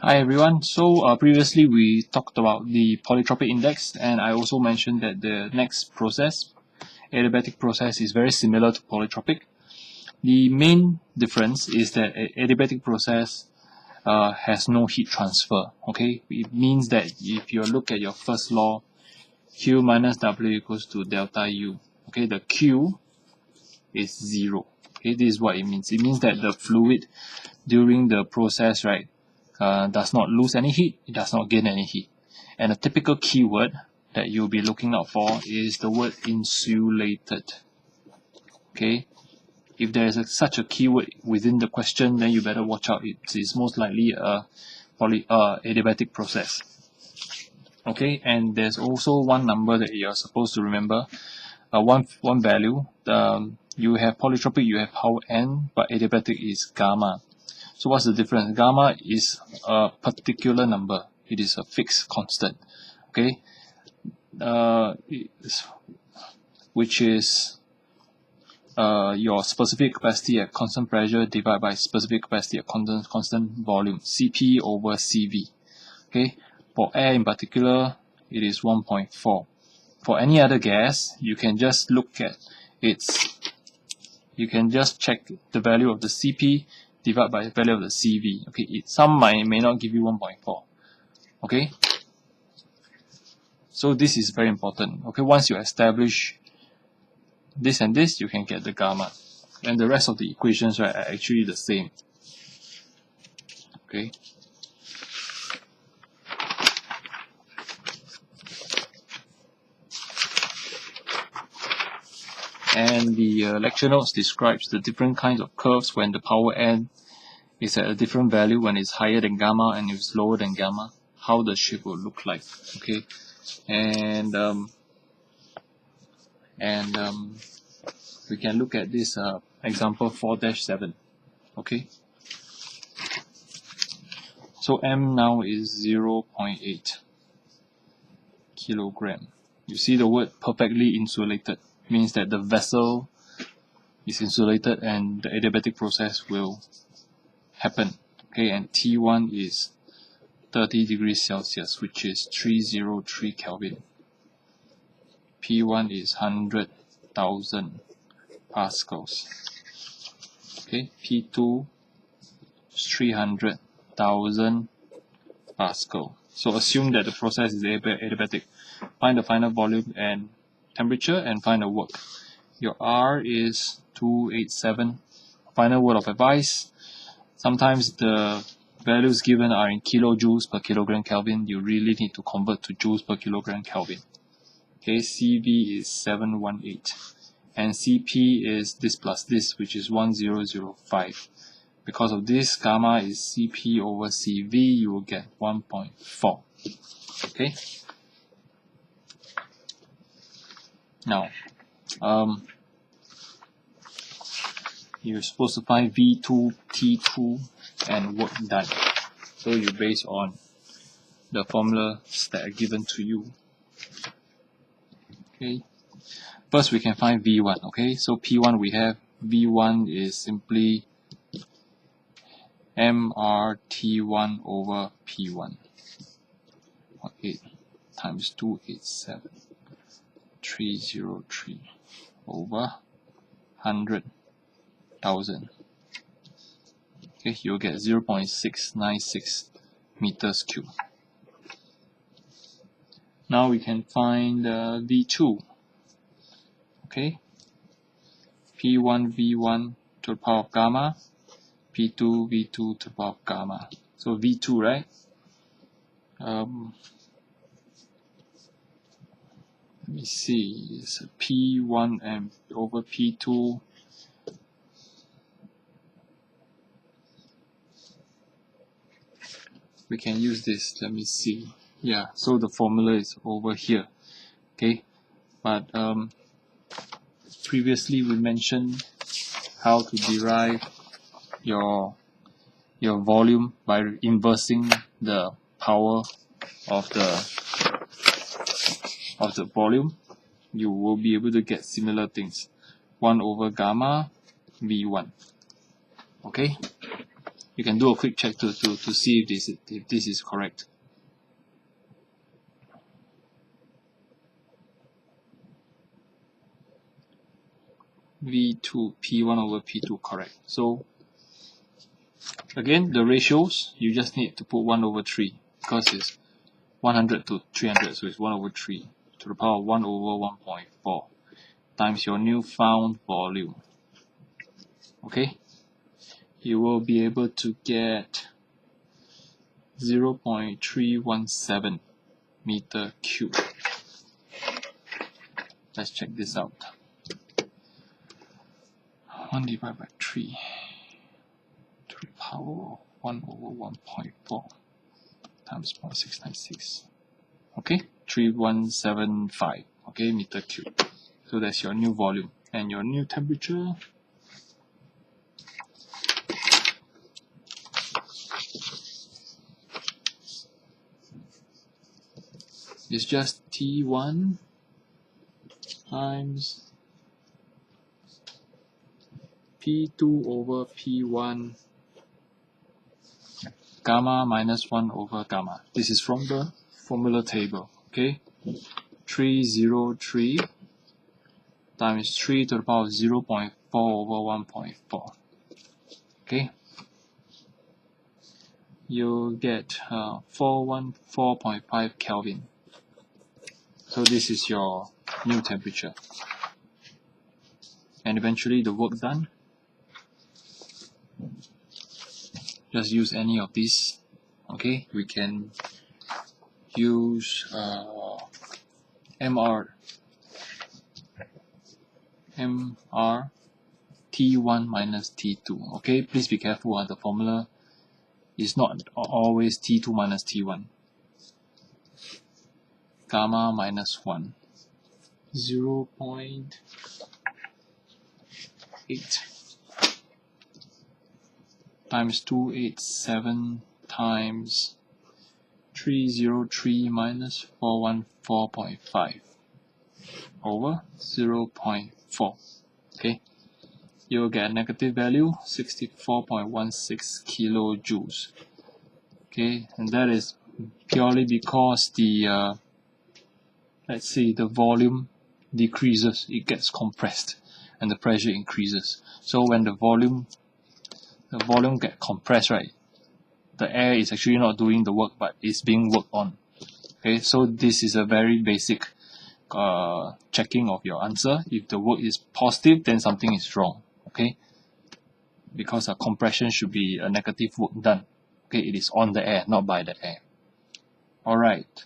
Hi everyone. So previously we talked about the polytropic index, and I also mentioned that the next process, adiabatic process, is very similar to polytropic. The main difference is that adiabatic process has no heat transfer. Okay, it means that if you look at your first law, Q minus W equals to delta U. Okay, the Q is 0. Okay, this is what it means. It means that the fluid during the process, right, does not lose any heat, it does not gain any heat. And a typical keyword that you'll be looking out for is the word insulated. Okay, if there is such a keyword within the question, then you better watch out. It is most likely a adiabatic process. Okay, and there's also one number that you're supposed to remember. One value. You have polytropic, you have power n, but adiabatic is gamma. So what's the difference? Gamma is a particular number. It is a fixed constant. Okay, which is your specific capacity at constant pressure divided by specific capacity at constant volume, Cp over Cv. Okay, for air in particular, it is 1.4. For any other gas, you can just look at you can just check the value of the Cp divided by the value of the Cv. Okay, some may not give you 1.4. Okay, so this is very important. Okay, once you establish this and this, you can get the gamma, and the rest of the equations, right, are actually the same. Okay. And the lecture notes describes the different kinds of curves when the power n is at a different value, when it's higher than gamma and if it's lower than gamma, how the shape will look like. Okay, and we can look at this example 4-7. Okay, so m now is 0.8 kilogram. You see the word perfectly insulated means that the vessel is insulated and the adiabatic process will happen. Okay, and T1 is 30 degrees Celsius, which is 303 Kelvin. P1 is 100,000 pascals. Okay, P2 is 300,000 pascal. So assume that the process is adiabatic. Find the final volume and temperature and find the work. Your R is 287. Final word of advice. Sometimes the values given are in kilojoules per kilogram Kelvin. You really need to convert to joules per kilogram Kelvin. Okay, Cv is 718. And Cp is this plus this, which is 1005. Because of this, gamma is Cp over Cv, you will get 1.4. Okay. Now, you're supposed to find V2, T2, and work done. So you base on the formulas that are given to you. Okay. First, we can find V1. Okay, so P1 we have V1 is simply mRT1 over P1. 8 times 287. 303 over 100,000. Okay, you'll get 0.696 meters cubed. Now we can find V2. Okay, P1 V1 to the power of gamma, P2 V2 to the power of gamma. So V2, right? Let me see, it's P1 and over P2. We can use this, let me see. Yeah, so the formula is over here. Okay, but previously we mentioned how to derive your volume by inversing the power of the volume. You will be able to get similar things. 1 over gamma V1. Okay, You can do a quick check to see if this is correct. V2 P1 over P2, correct. So again, the ratios, you just need to put 1 over 3 because it's 100 to 300, so it's 1 over 3 to the power of 1 over 1.4 times your newfound volume. Okay, you will be able to get 0.317 meter cube. Let's check this out. 1 divided by 3 to the power of 1 over 1.4 times 0.696. Okay, 3175, okay, meter cube. So that's your new volume and your new temperature. Is just T1 times P2 over P1 gamma minus 1 over gamma. This is from the formula table, okay? 303 times 3 to the power of 0.4 over 1.4, okay? You'll get 414.5 Kelvin. So this is your new temperature. And eventually the work done, just use any of these. Okay, we can use MR T1 minus T2. Okay, please be careful. The formula is not always T2 minus T1. Gamma minus 1, 0.8 times 287 times 303 minus 414.5 over 0.4. Okay, you'll get a negative value 64.16 kilojoules. Okay, and that is purely because the let's say the volume decreases, it gets compressed and the pressure increases. So when the volume get compressed, right, the air is actually not doing the work, but it's being worked on. Okay, so this is a very basic checking of your answer. If the work is positive, then something is wrong. Okay, because a compression should be a negative work done. Okay, it is on the air, not by the air. Alright.